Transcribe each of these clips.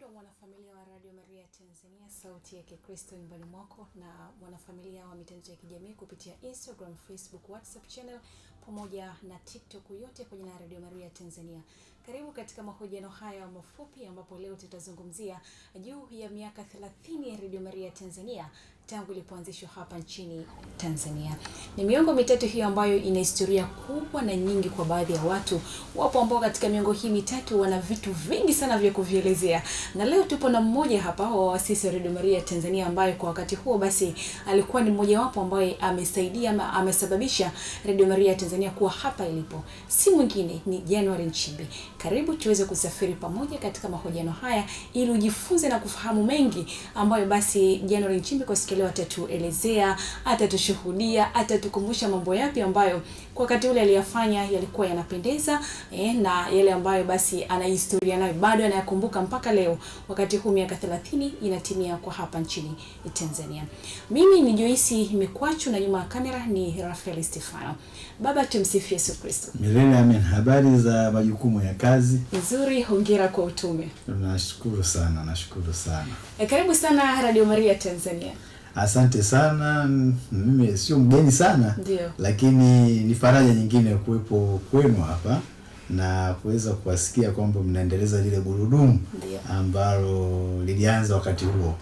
Mpendwa mwanafamilia wa Radio Maria Tanzania, sauti ya Kristo nyumbani mwako, na mwanafamilia wa mitandao ya kijamii kupitia Instagram, Facebook, WhatsApp channel pamoja na TikTok, yote kwa jina la Radio Maria Tanzania. Karibu katika mahojiano haya mafupi ambapo leo tutazungumzia juu ya miaka 30 ya Radio Maria Tanzania tangu ilipoanzishwa hapa nchini Tanzania. Ni miongo mitatu hiyo ambayo ina historia kubwa na nyingi kwa baadhi ya watu. Wapo ambao katika miongo hii mitatu wana vitu vingi sana vya kuvielezea. Na leo tupo na mmoja hapa wa waasisi wa Radio Maria Tanzania ambaye kwa wakati huo basi alikuwa ni mmoja wapo ambaye amesaidia ama amesababisha Radio Maria Tanzania kuwa hapa ilipo. Si mwingine ni January Nchimbi. Karibu tuweze kusafiri pamoja katika mahojiano haya ili ujifunze na kufahamu mengi ambayo basi January Nchimbi kwa leo atatuelezea, atatushuhudia, atatukumbusha mambo yapi ambayo kwa wakati ule aliyafanya yalikuwa yanapendeza, na yale ambayo basi ana historia nayo bado anayakumbuka mpaka leo, wakati huu miaka 30 inatimia kwa hapa nchini Tanzania. Mimi ni Joyce Mikwachu na nyuma ya kamera ni Rafael Stefano. Baba, tumsifu Yesu Kristo. Milele amen. Habari za majukumu ya kazi? Nzuri, hongera kwa utume. Nashukuru sana. Karibu sana Radio Maria Tanzania. Asante sana. Mimi sio mgeni sana. Ndiyo. Lakini ni faraja nyingine kuwepo kwenu hapa na kuweza kuwasikia kwamba mnaendeleza lile gurudumu ambalo lilianza wakati huo.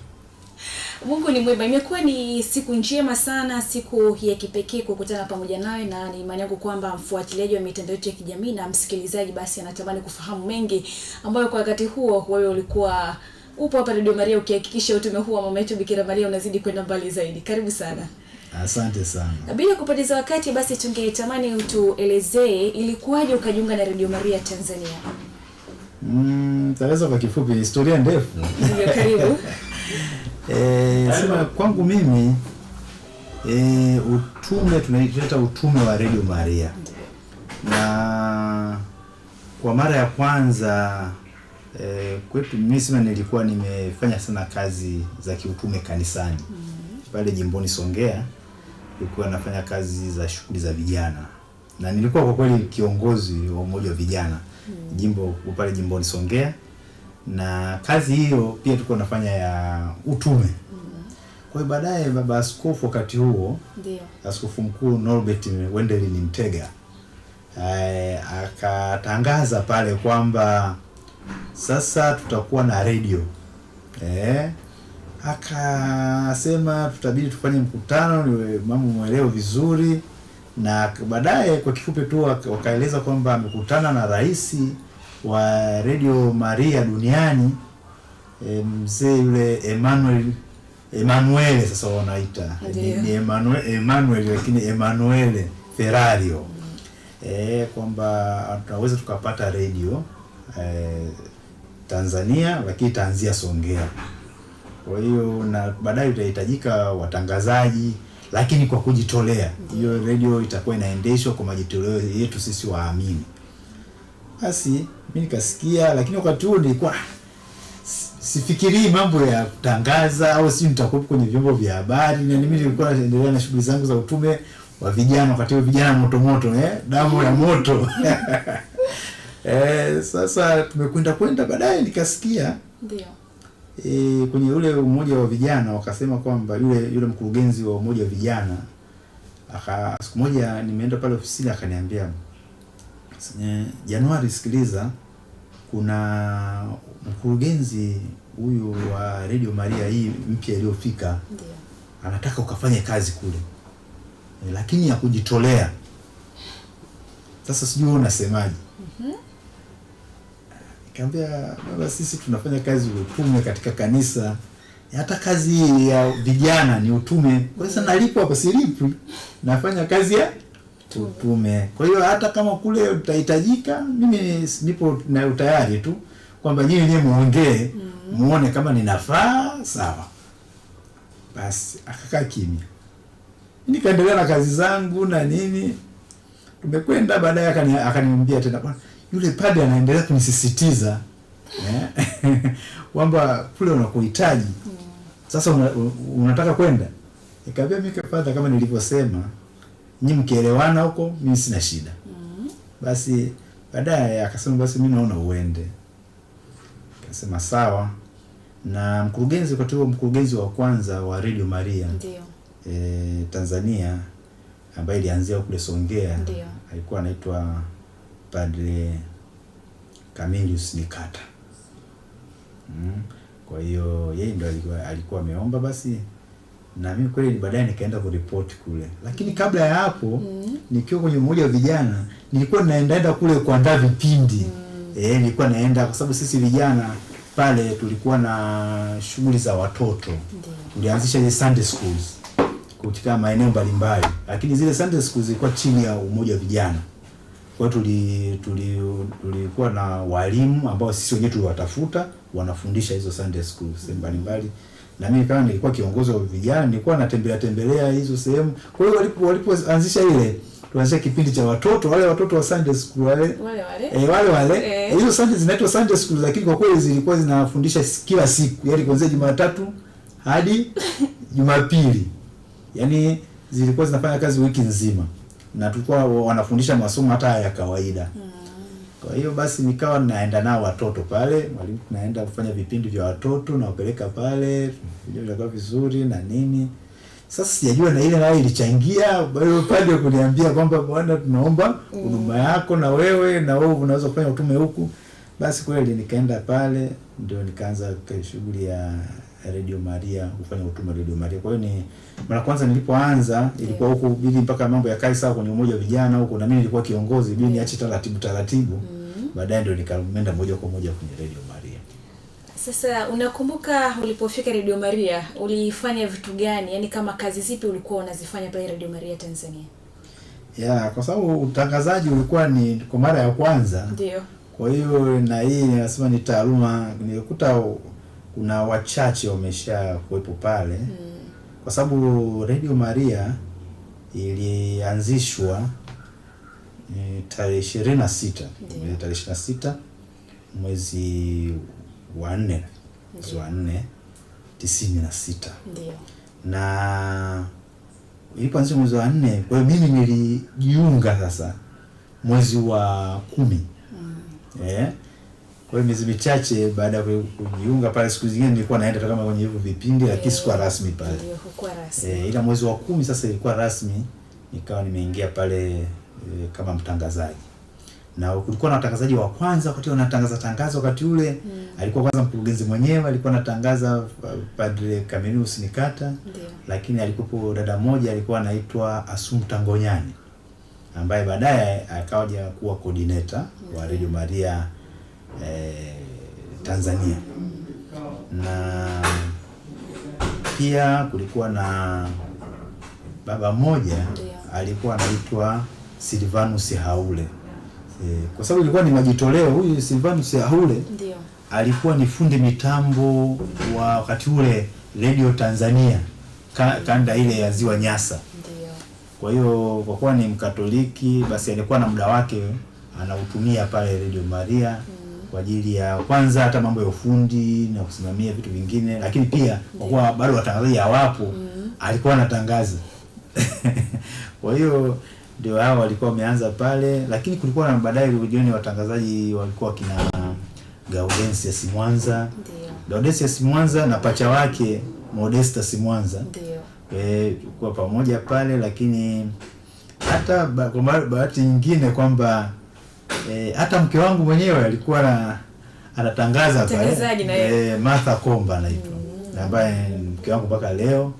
Mungu ni mwema. Imekuwa ni siku njema sana, siku ya kipekee kukutana pamoja nawe, na ni imani yangu kwamba mfuatiliaji wa mitandao yetu ya kijamii na msikilizaji basi anatamani kufahamu mengi ambayo kwa wakati huo wewe ulikuwa upo hapa Radio Maria ukihakikisha utume huu wa mama yetu Bikira Maria unazidi kwenda mbali zaidi. Karibu sana. Asante sana. Bila kupoteza wakati basi tungetamani utuelezee ilikuwaje ukajiunga na Radio Maria Tanzania. Taweza kwa kifupi, historia ndefu. Ndio, karibu. Sema kwangu mimi utume tunaita utume wa Radio Maria. Na kwa mara ya kwanza kwetu mimi sema nilikuwa nimefanya sana kazi za kiutume kanisani. Pale jimboni Songea nilikuwa nafanya kazi za shughuli za vijana. Na nilikuwa kwa kweli kiongozi wa umoja wa vijana jimbo pale jimboni Songea. Na kazi hiyo pia tulikuwa nafanya ya utume. Kwa hiyo baadaye baba askofu wakati huo, ndio askofu mkuu Norbert Wendeli Nimtega akatangaza pale kwamba sasa tutakuwa na radio. Akasema tutabidi tufanye mkutano mambo muelewe vizuri, na baadaye kwa kifupi tu wakaeleza kwamba amekutana na rais wa Radio Maria duniani, mzee yule Emanuele sasa wanaita ni Emanuele lakini Emanuele Ferrario, kwamba tunaweza tukapata radio Tanzania lakini itaanzia Songea. Kwa hiyo na baadaye itahitajika watangazaji lakini kwa kujitolea. Hiyo radio itakuwa inaendeshwa kwa majitoleo yetu sisi waamini. Basi mimi nikasikia, lakini wakati huo nilikuwa sifikirii mambo ya kutangaza au si nitakuwa kwenye vyombo vya habari, na mimi nilikuwa naendelea na shughuli zangu za utume wa vijana, wakati huo vijana moto damu ya moto. Sasa tumekwenda baadaye nikasikia ndio kwenye ule umoja wa vijana wakasema kwamba yule mkurugenzi wa umoja wa vijana siku moja nimeenda pale ofisini akaniambia, Januari, sikiliza, kuna mkurugenzi huyu wa Radio Maria hii mpya iliyofika, ndio anataka ukafanye kazi kule, lakini ya kujitolea. Sasa sijui unasemaje? Nikamwambia, baba, sisi tunafanya kazi ya utume katika kanisa, hata kazi ya vijana ni utume. Kwa hiyo nalipwa hapo, silipwi, nafanya kazi ya utume. Kwa hiyo hata kama kule utahitajika, mimi nipo na utayari tu kwamba nyinyi muongee muone kama ninafaa, sawa. Basi akakaa kimya. Nikaendelea na kazi zangu na nini. Tumekwenda baadaye akaniambia tena, bwana, yule padre anaendelea kunisisitiza kwamba kule unakuhitaji. Sasa unataka kwenda? Nikamwambia, mimi padre, kama nilivyosema, nyinyi mkielewana huko mimi sina shida. Basi baadaye akasema, basi mimi naona uende. Akasema sawa. na mkurugenzi wakati huo, mkurugenzi wa kwanza wa Radio Maria Tanzania, ambaye ilianzia kule Songea, alikuwa anaitwa Padre Camillus Nikata. Kwa hiyo yeye ndo alikuwa ameomba basi, na mimi kweli baadaye nikaenda kuripoti kule. Lakini kabla ya hapo nikiwa kwenye umoja wa vijana nilikuwa naenda kule kuandaa vipindi. Nilikuwa naenda kwa sababu sisi vijana pale tulikuwa na shughuli za watoto. Tulianzisha ile Sunday schools katika maeneo mbalimbali, lakini zile Sunday schools zilikuwa chini ya umoja wa vijana. Kwa hiyo tulikuwa na walimu ambao sisi wenyewe tuliwatafuta wanafundisha hizo Sunday schools sehemu mbalimbali, na mimi kama nilikuwa kiongozi wa vijana nilikuwa natembelea hizo sehemu. Kwa hiyo walipoanzisha ile, tuanzisha kipindi cha watoto, wale watoto wa Sunday school wale hizo Sunday zinaitwa Sunday school, lakini kwa kweli zilikuwa zinafundisha kila siku, yaani kuanzia Jumatatu hadi Jumapili, yaani zilikuwa zinafanya kazi wiki nzima, na tulikuwa wanafundisha masomo hata ya kawaida. Kwa hiyo basi nikawa naenda nao watoto pale, walimu tunaenda kufanya vipindi vya watoto na wapeleka pale, video vilikuwa vizuri na nini. Sasa sijajua na ile nayo ilichangia pale kuniambia kwamba bwana, tunaomba huduma yako na wewe unaweza kufanya utume huku. Basi kweli nikaenda pale, ndio nikaanza shughuli ya Radio Maria, kufanya utume Radio Maria. Kwa hiyo ni mara kwanza nilipoanza ilikuwa huko bili mpaka mambo ya kai sawa kwenye umoja wa vijana huko, na mimi nilikuwa kiongozi bili niache taratibu. Baadaye ndio nikaenda moja kwa moja kwenye Radio Maria. Sasa unakumbuka ulipofika Radio Maria ulifanya vitu gani? Yaani kama kazi zipi ulikuwa unazifanya pale Radio Maria Tanzania? Kwa sababu utangazaji ulikuwa ni kwa mara ya kwanza. Ndio. Kwa hiyo na hii nasema ni taaluma, nilikuta kuna wachache wamesha kuwepo pale. Kwa sababu Radio Maria ilianzishwa tarehe 26 mwezi wa 4 96. Ndio. Na ilipoanzishwa mwezi wa 4, kwa hiyo mimi nilijiunga sasa mwezi wa 10. Kwa hiyo miezi michache baada ya kujiunga pale, siku zingine nilikuwa naenda kama kwenye hivyo vipindi, lakini sikuwa rasmi pale. Ndio, hukuwa rasmi. Ila mwezi wa 10 sasa ilikuwa rasmi, nikawa nimeingia pale kama mtangazaji. Na kulikuwa na watangazaji wa kwanza wakati wanatangaza wakati ule. Alikuwa kwanza mkurugenzi mwenyewe, alikuwa anatangaza Padre Camillus Nikata. Lakini alikuwa dada mmoja alikuwa anaitwa Assumpta Ngonyani, ambaye baadaye akaja kuwa coordinator wa Radio Maria Tanzania. Na pia kulikuwa na baba mmoja alikuwa anaitwa Silvanus Haule. Kwa sababu ilikuwa ni majitoleo, huyu Silvanus Haule alikuwa ni fundi mitambo wa wakati ule Radio Tanzania kanda ile ya Ziwa Nyasa. Kwa hiyo kwa kuwa ni Mkatoliki, basi alikuwa na muda wake anautumia pale Radio Maria kwa ajili ya kwanza hata mambo ya ufundi na kusimamia vitu vingine, lakini pia kwa kuwa bado watangazaji hawapo, alikuwa anatangaza. Kwa hiyo ndio hao walikuwa wameanza pale, lakini kulikuwa na baadaye jioni watangazaji walikuwa kina Gaudensius Mwanza. Gaudensius Mwanza na pacha wake Modestus Mwanza. Kwa pamoja pale, lakini hata kwa bahati nyingine kwamba hata mke wangu mwenyewe alikuwa anatangaza pale, Martha Komba anaitwa, ambaye mke wangu mpaka leo,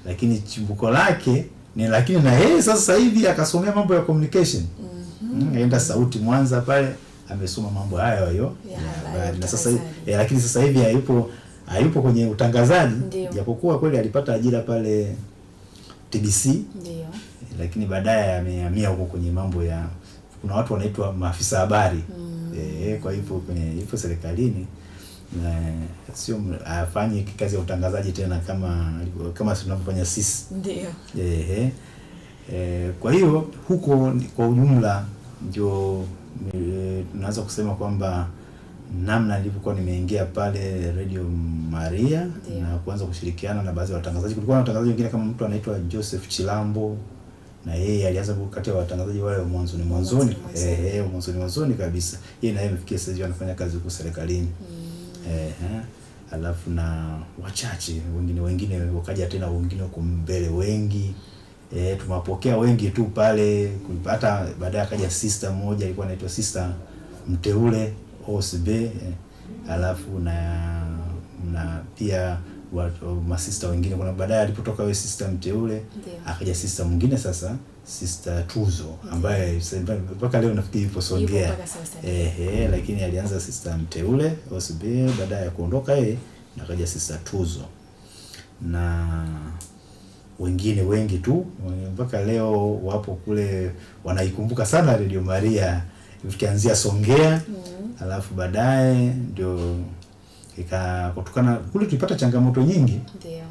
lakini chimbuko lake ni, lakini na yeye sasa hivi akasomea mambo ya communication. Aenda Sauti Mwanza pale amesoma mambo hayo na sasa hivi lakini sasa hivi hayupo kwenye utangazaji, japokuwa kweli alipata ajira pale TBC. Lakini baadaye amehamia huko kwenye mambo ya, kuna watu wanaitwa maafisa habari. Kwa hivyo yupo serikalini na sio afanye kazi ya utangazaji tena kama tunavyofanya sisi. Kwa hiyo huko kwa ujumla ndio tunaweza kusema kwamba namna nilivyokuwa nimeingia pale Radio Maria na kuanza kushirikiana na baadhi ya watangazaji. Kulikuwa na watangazaji wengine kama mtu anaitwa Joseph Chilambo, na yeye alianza kati ya watangazaji wale mwanzoni kabisa. Yeye na yeye amefikia sasa anafanya kazi huko serikalini. alafu na wachache wengine wakaja tena, wengine huko mbele wengi. Tumewapokea wengi tu pale. Hata baadaye akaja sister mmoja alikuwa anaitwa Sister Mteule OSB, alafu na pia masista wengine. Kuna baadaye alipotoka wewe Sister Mteule, akaja sister mwingine sasa, Sister Tuzo, ambaye mpaka leo nafikiri yupo Songea. Lakini alianza Sister Mteule OSB, baadaye kuondoka yeye na akaja Sister Tuzo, na wengine wengi tu mpaka leo wapo kule, wanaikumbuka sana Radio Maria ikianzia Songea. Alafu baadaye ndio kutokana kule tulipata changamoto nyingi. Ndio.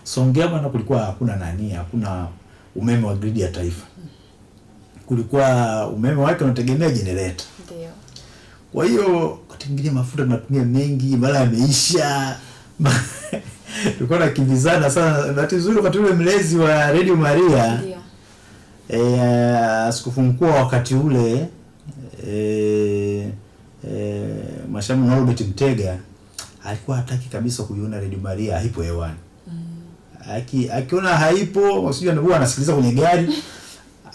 Songea bwana, kulikuwa hakuna umeme wa gridi ya taifa. Kulikuwa umeme wake unategemea generator. Ndio. Kwa hiyo wakati mwingine mafuta tunatumia mengi, mara yameisha. Tulikuwa tunakimbizana sana. Bahati nzuri wakati ule mlezi wa Radio Maria, ndio, askofu mkuu wakati ule Mashamu Norbert Mtega alikuwa hataki kabisa kuiona Radio Maria haipo hewani. Akiona haipo, usijua ndio anasikiliza kwenye gari,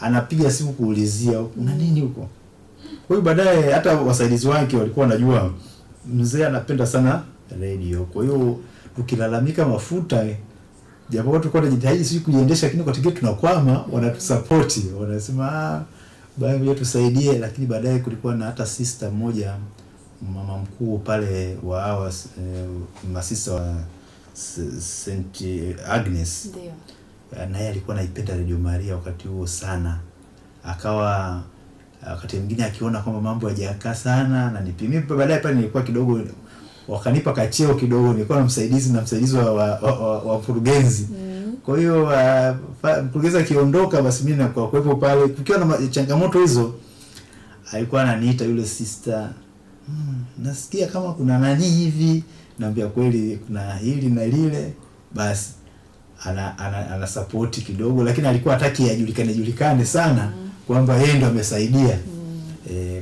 anapiga simu kuulizia una nini huko. Kwa hiyo baadaye hata wasaidizi wake walikuwa wanajua mzee anapenda sana radio. Kwa hiyo tukilalamika mafuta, japo tulikuwa tunajitahidi sisi kuiendesha, lakini kwa tiketi tunakwama, wanatusupport, wanasema bwana yetu tusaidie. Lakini baadaye kulikuwa na hata sister mmoja, mama mkuu pale wa hawa masista wa St. Agnes, ndio, naye alikuwa anaipenda Radio Maria wakati huo sana. Akawa wakati mwingine akiona kwamba mambo hayajakaa sana na nipimie. Baadaye pale nilikuwa kidogo, wakanipa kacheo kidogo, nilikuwa na msaidizi wa mkurugenzi. Kwa hiyo mkurugenzi akiondoka, basi mimi nakuwa kuwepo pale. Kukiwa na changamoto hizo, alikuwa ananiita yule sister, nasikia kama kuna nani hivi, naambia kweli kuna hili na lile, basi ana support kidogo, lakini alikuwa hataki ajulikane sana kwamba yeye ndo amesaidia.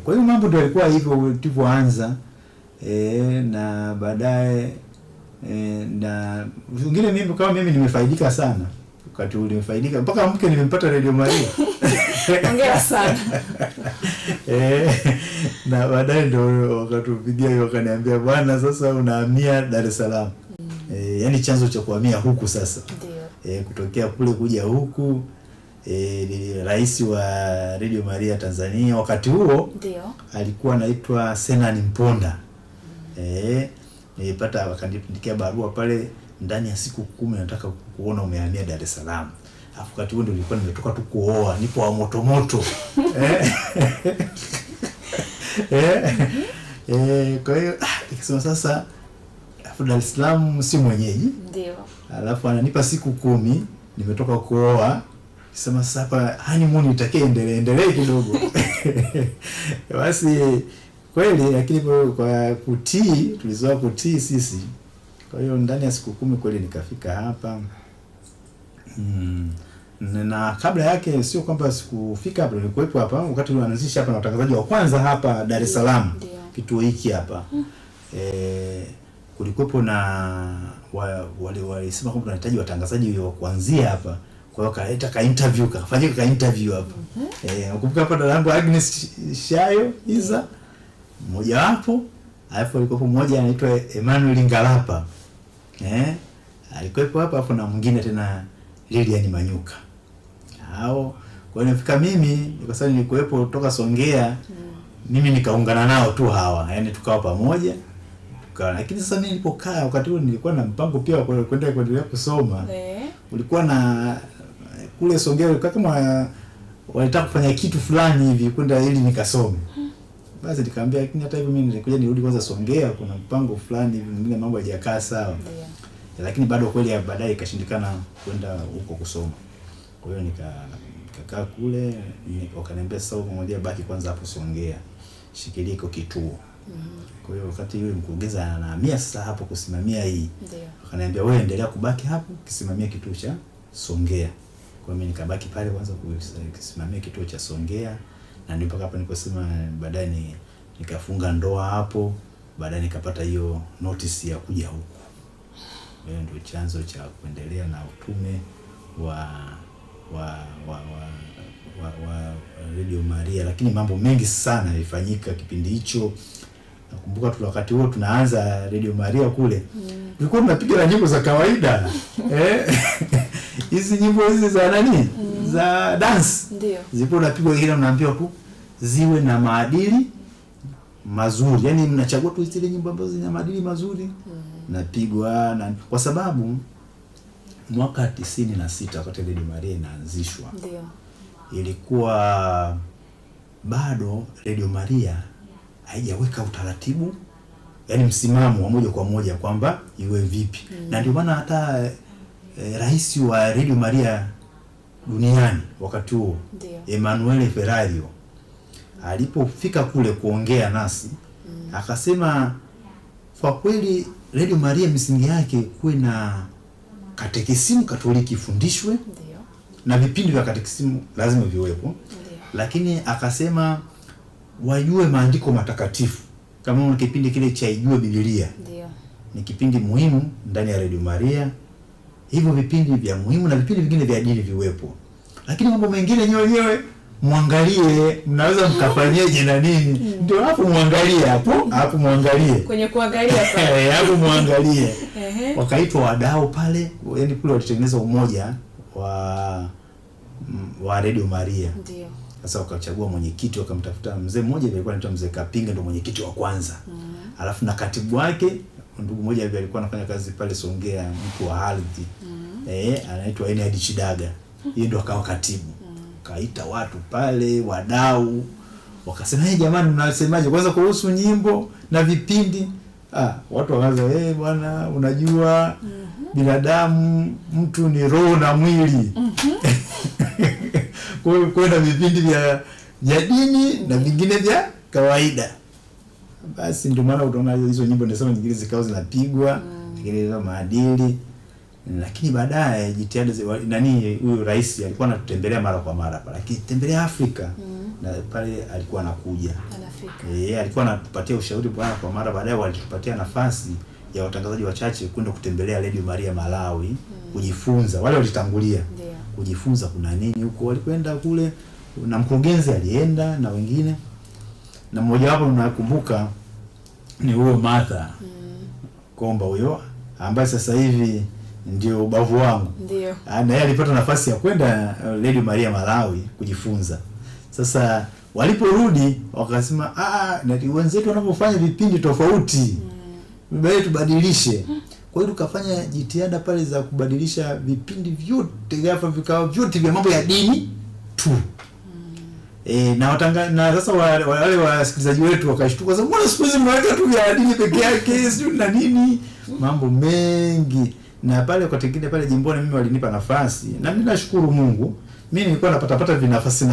Kwa hiyo mambo ndio yalikuwa hivyo tulipoanza. Na baadaye na wengine, mimi nimefaidika sana wakati ule, nimefaidika mpaka mke nimempata Radio Maria. Hongera sana. Na baadaye ndio wakatupigia wakaniambia, bwana sasa unahamia Dar es Salaam. Yaani chanzo cha kuhamia huku sasa. Ndio. Kutokea kule kuja huku, rais wa Radio Maria Tanzania wakati huo, ndio, alikuwa anaitwa Senani Mponda. Nilipata wakaniandikia barua pale, ndani ya siku 10 nataka kuona umehamia Dar es Salaam. Alafu wakati huo ndio nilikuwa nimetoka tu kuoa, nipo wa moto. Kwa hiyo nikisema sasa Dar es Salaam si mwenyeji. Ndio. Alafu ananipa siku 10, nimetoka kuoa. Sema sasa hapa honeymoon itakie endelee kidogo. Basi kweli, lakini kwa kutii, tulizoea kutii sisi. Kwa hiyo ndani ya siku 10 kweli nikafika hapa. Na kabla yake sio kwamba sikufika hapa, nilikuwepo hapa wakati wanaanzisha hapa na watangazaji wa kwanza hapa Dar es Salaam. Kituo hiki hapa. Kulikuwepo na walisema kwamba tunahitaji watangazaji wa kuanzia hapa. Kwa hiyo kaleta kafanyika interview hapa. Nakumbuka hapa dada yangu Agnes Shayo Iza mmoja wapo, alafu alikuwa mmoja anaitwa Emmanuel Ngalapa. Alikuwepo hapa, hapo na mwingine tena Lilian Manyuka. Hao kwa hiyo nifika mimi, kwa sababu nilikuwepo kutoka Songea, mimi nikaungana nao tu hawa. Yaani tukawa pamoja. Lakini sasa mimi nilipokaa wakati huo nilikuwa na mpango pia wa kwenda kuendelea kusoma. Ulikuwa na kule Songea kama walitaka kufanya kitu fulani hivi kwenda ili nikasome. Basi nikamwambia, lakini hata hivyo mimi nilikuja nirudi kwanza Songea, kuna mpango fulani hivi mwingine mambo hayajakaa sawa. Lakini bado kweli baadaye ikashindikana kwenda huko kusoma. Kwa hiyo nikakaa kule, wakaniambia sasa pamoja baki kwanza hapo Songea. Shikilia iko kituo. Kwa hiyo wakati yule mkurugenzi anahamia sasa hapo kusimamia hii, ndio, akaniambia wewe endelea kubaki hapo kisimamia kituo cha Songea. Kwa mimi nikabaki pale kwanza kusimamia kituo cha Songea, na ndipo hapa nikosema baadaye nikafunga ndoa hapo, baadaye nikapata hiyo notice ya kuja huku. ndio chanzo cha kuendelea na utume wa Radio Maria, lakini mambo mengi sana yalifanyika kipindi hicho. Nakumbuka tu wakati huo tunaanza Radio Maria kule, tulikuwa tunapiga na nyimbo za kawaida hizi nyimbo hizi za nani za dance, ndio zilikuwa napigwa, ile unaambiwa tu ziwe na maadili mazuri, yani mnachagua tu zile nyimbo ambazo zina maadili mazuri napigwa na, kwa sababu mwaka 96 wakati Radio Maria inaanzishwa, ndio ilikuwa bado Radio Maria haijaweka utaratibu, yani msimamo wa moja kwa moja kwamba iwe vipi. Na ndio maana hata rais wa Radio Maria duniani wakati huo, Emanuele Ferrario, alipofika kule kuongea nasi, akasema kwa kweli Radio Maria misingi yake kuwe na katekisimu Katoliki ifundishwe, na vipindi vya katekisimu lazima viwepo, lakini akasema wajue maandiko matakatifu. Kama una kipindi kile cha Ijue Biblia, ni kipindi muhimu ndani ya Radio Maria. Hivyo vipindi vya muhimu na vipindi vingine vya dini viwepo, lakini mambo mengine nyewe muangalie mnaweza mkafanyaje na nini. Ndio hapo muangalie, hapo muangalie kwenye kuangalia pale hapo muangalie. Wakaitwa wadau pale, yani kule walitengeneza umoja wa Radio Maria. Ndio sasa wakachagua mwenyekiti, wakamtafuta mzee mmoja alikuwa anaitwa mzee Kapinga, ndio mwenyekiti wa kwanza. Alafu na katibu wake ndugu mmoja alikuwa anafanya kazi pale Songea, mtu wa ardhi anaitwa Enad Chidaga, yeye ndio akawa katibu. Kaita watu pale wadau, wakasema jamani, mnasemaje kwanza kuhusu nyimbo na vipindi? Watu wakaanza bwana, unajua binadamu mtu ni roho na mwili. Kwa hiyo kuna vipindi vya dini na vingine vya kawaida. Basi ndio maana utaona hizo nyimbo nasema nyingine zikao zinapigwa, nyingine za maadili. Lakini baadaye jitihada huyu rais alikuwa anatutembelea mara kwa mara pale, akitembelea Afrika na pale alikuwa anakuja anafika, alikuwa anatupatia ushauri bwana kwa mara. Baadaye walitupatia nafasi ya watangazaji wachache kwenda kutembelea Radio Maria Malawi, kujifunza. Wale walitangulia kujifunza kuna nini huko, walikwenda kule na mkurugenzi alienda na wengine, na mmoja wapo nakumbuka ni huyo Martha Komba, huyo ambaye sasa hivi ndio ubavu wangu. Ndio. Na yeye alipata nafasi ya kwenda Radio Maria Malawi kujifunza. Sasa waliporudi wakasema na wenzetu wanapofanya vipindi tofauti, bado tubadilishe. Kwa hiyo tukafanya jitihada pale za kubadilisha vipindi vyote, gafa vikao vyote vya mambo ya dini tu. Na sasa wale wasikilizaji wetu wakashtuka, sababu mbona siku hizi mnaweka tu vya dini peke yake, sio na nini, mambo mengi. Na pale kwa tengine pale jimboni mimi walinipa nafasi, na mimi nashukuru Mungu, mimi nilikuwa napata vinafasi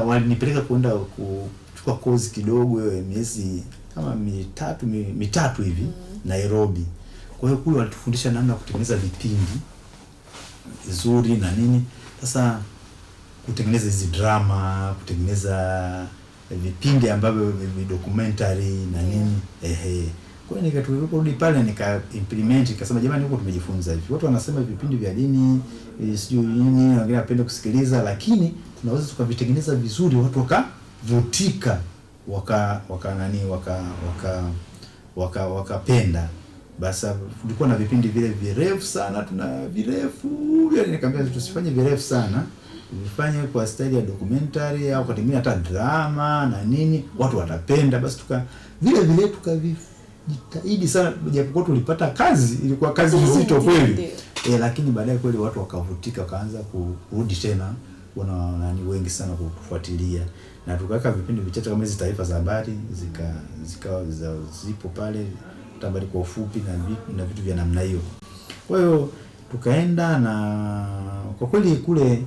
walinipeleka kwenda kuchukua kozi kidogo miezi kama mitatu hivi Nairobi. Kwa hiyo kule walitufundisha namna kutengeneza vipindi vizuri na nini. Sasa kutengeneza hizi drama, kutengeneza vipindi ambavyo documentary na nini. Kwa hiyo niliporudi pale nika-implement, nikasema jamani, huko tumejifunza hivi. Watu wanasema vipindi vya dini sio nini, wengine wanapenda kusikiliza, lakini tunaweza tukavitengeneza vizuri, watu wakavutika, wakapenda. Basi tulikuwa na vipindi vile virefu sana, tuna virefu, nikamwambia tusifanye virefu sana, vifanye kwa style ya documentary au kutumia hata drama na nini, watu watapenda. Basi vile tukajitahidi sana, japokuwa tulipata kazi, ilikuwa kazi nzito kweli. Lakini baadaye kweli watu wakavutika, wakaanza kurudi tena, kuna wengi sana kufuatilia, na tukaweka vipindi vichache kama hizi taarifa za habari zikawa zipo pale, habari kwa ufupi na vitu vya namna hiyo. Kwa hiyo tukaenda, na kwa kweli kule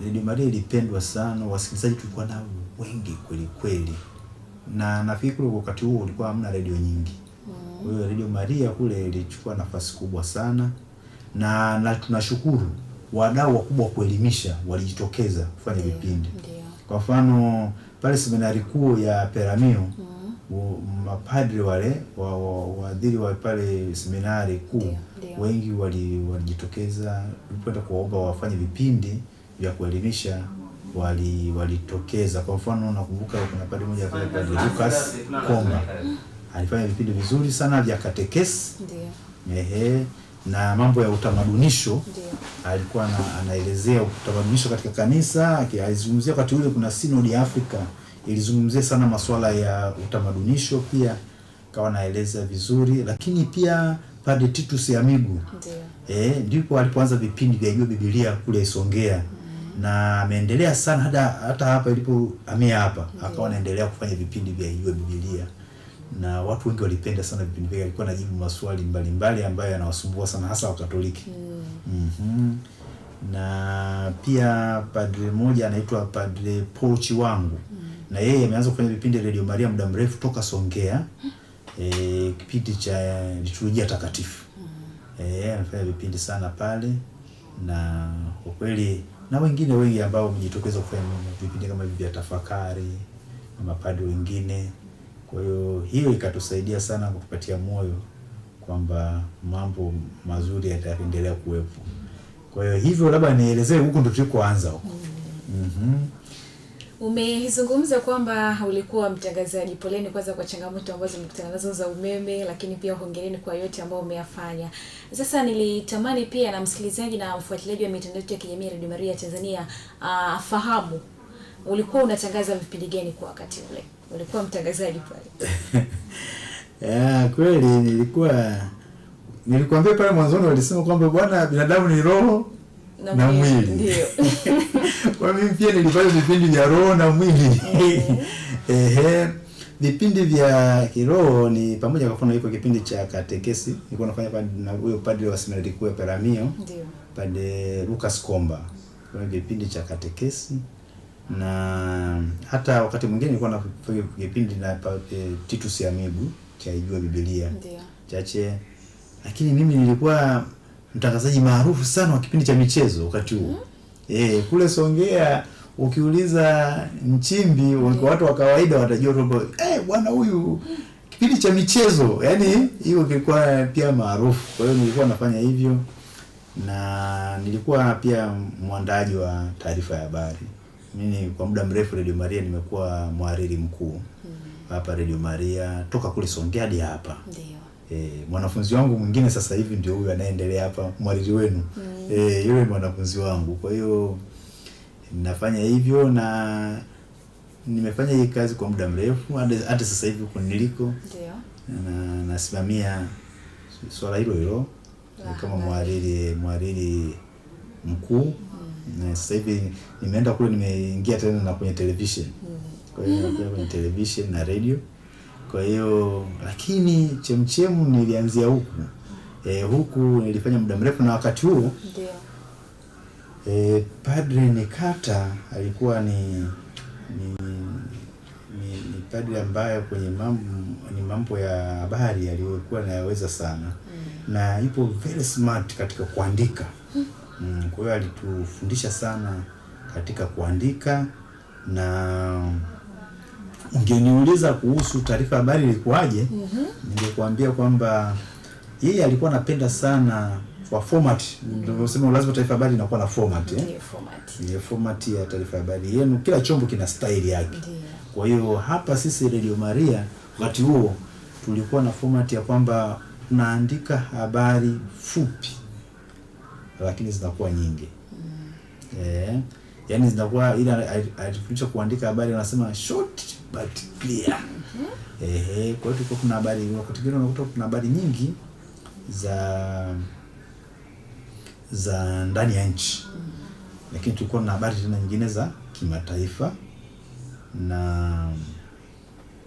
Radio Maria ilipendwa sana, wasikilizaji tulikuwa nao wengi kweli, na nafikiri kule wakati huo ulikuwa hamna radio nyingi. Kwa hiyo Radio Maria kule ilichukua nafasi kubwa sana, na tunashukuru wadau wakubwa wa kuelimisha walijitokeza kufanya vipindi. Kwa mfano pale seminari kuu ya Peramiho mapadri wale waadhiri wa pale seminari kuu wengi walijitokeza, walipoenda kuwaomba wafanye vipindi vya kuelimisha, walitokeza. Kwa mfano nakumbuka kuna padri mmoja pale, Padri Lucas Komba alifanya vipindi vizuri sana vya katekesi, na mambo ya utamadunisho. Alikuwa anaelezea utamadunisho katika kanisa, alizungumzia wakati ule kuna Synod ya Afrika ilizungumzia sana masuala ya utamadunisho, pia kawa naeleza vizuri. Lakini pia Padre Titus Amigu ndipo alipoanza vipindi vya Ijue Biblia kule Songea, na ameendelea sana hata hapa ilipohamia hapa, akawa anaendelea kufanya vipindi vya Ijue Biblia, na watu wengi walipenda sana vipindi vyake. Alikuwa anajibu maswali mbalimbali ambayo yanawasumbua sana hasa Wakatoliki. Na pia padre mmoja anaitwa Padre Paul Chiwangu, na yeye ameanza kufanya vipindi Radio Maria muda mrefu toka Songea, kipindi cha liturujia takatifu. Anafanya vipindi sana pale, na kwa kweli na wengine wengi ambao wamejitokeza kufanya vipindi kama hivi vya tafakari na mapadri wengine. Kwa hiyo ikatusaidia sana kutupatia moyo kwamba mambo mazuri yataendelea kuwepo. Kwa hivyo labda nielezee huko ndo tulikoanza huko. Umezungumza kwamba ulikuwa mtangazaji. Poleni kwanza kwa changamoto ambazo mlikutana nazo za umeme, lakini pia hongereni kwa yote ambayo umeyafanya. Sasa nilitamani pia na msikilizaji na mfuatiliaji wa mitandao ya kijamii Radio Maria Tanzania fahamu ulikuwa unatangaza vipindi gani kwa wakati ule? Ulikuwa mtangazaji pale? Kweli nilikwambia pale mwanzoni walisema kwamba bwana binadamu ni roho na mwili. Ndio. Kwa mimi pia nilifanya vipindi vya roho na mwili. Vipindi vya kiroho ni pamoja, kwa mfano iko kipindi cha katekesi nilikuwa nafanya na huyo padri wa seminari kuu ya Peramiho. Ndio. Padre Lucas Komba. Kwa kipindi cha katekesi, na hata wakati mwingine nilikuwa nafanya kipindi na Titus Amigu cha Ijue Biblia. Ndio. Chache. Lakini mimi nilikuwa mtangazaji maarufu sana wa kipindi cha michezo wakati huo. Kule Songea ukiuliza Nchimbi, watu wa kawaida watajua kwamba bwana huyu kipindi cha michezo, yani hiyo kilikuwa pia maarufu. Kwa hiyo nilikuwa nafanya hivyo, na nilikuwa pia mwandaji wa taarifa ya habari. Mimi kwa muda mrefu Radio Maria nimekuwa mhariri mkuu hapa Radio Maria toka kule Songea hadi hapa. Ndio. Mwanafunzi wangu mwingine sasa hivi ndio huyu anaendelea hapa, mwariri wenu. Yule mwanafunzi wangu. Kwa hiyo ninafanya hivyo, na nimefanya hii kazi kwa muda mrefu hadi sasa hivi huko niliko. Ndio. Na nasimamia swala hilo kama mwariri mkuu. Na sasa hivi nimeenda kule, nimeingia tena na kwenye television. Kwa hiyo kwenye television na radio. Kwa hiyo lakini chemchemu nilianzia huku. Huku nilifanya muda mrefu, na wakati huo ndio Padre Nikata alikuwa ni padre ambaye kwenye mambo ya habari alikuwa anaweza sana. Na yupo very smart katika kuandika. Kwa hiyo alitufundisha sana katika kuandika, na ungeniuliza kuhusu taarifa habari ilikuwaje, ningekuambia kwamba yeye alikuwa anapenda sana kwa format. Ndio sema lazima taarifa habari inakuwa na format. Format ya taarifa habari yenu, kila chombo kina style yake. Kwa hiyo hapa sisi Radio Maria wakati huo tulikuwa na format ya kwamba tunaandika habari fupi lakini zinakuwa nyingi. Yaani zinakuwa ila alifundisha kuandika habari, anasema short but clear. Kwa hiyo kuna habari, wakati mwingine unakuta kuna habari nyingi za ndani ya nchi. Lakini tulikuwa na habari tena nyingine za kimataifa, na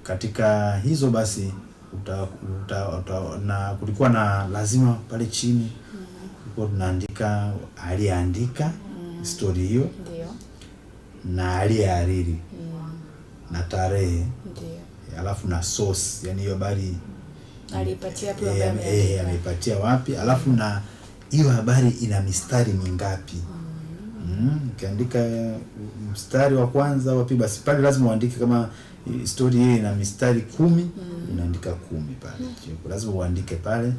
katika hizo basi na kulikuwa na lazima pale chini tulikuwa tunaandika aliyeandika story hiyo. Ndio. Na aliyehariri. Na tarehe. Ndio. Alafu na source, yani hiyo habari alipatia wapi, ameipatia wapi, alafu na hiyo habari ina mistari mingapi. Ukiandika mstari wa kwanza wa pili, basi pale lazima uandike kama story hii ina mistari 10, unaandika 10 pale. Lazima uandike pale.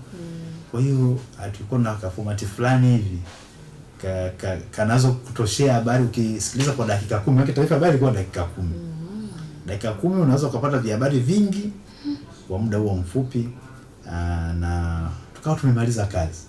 Kwa hiyo tulikuwa na format fulani hivi kanazo kutoshea habari. Ukisikiliza kwa dakika 10, maana taarifa habari ilikuwa dakika 10. Dakika 10 unaweza kupata vihabari vingi kwa muda huo mfupi, na tukawa tumemaliza kazi.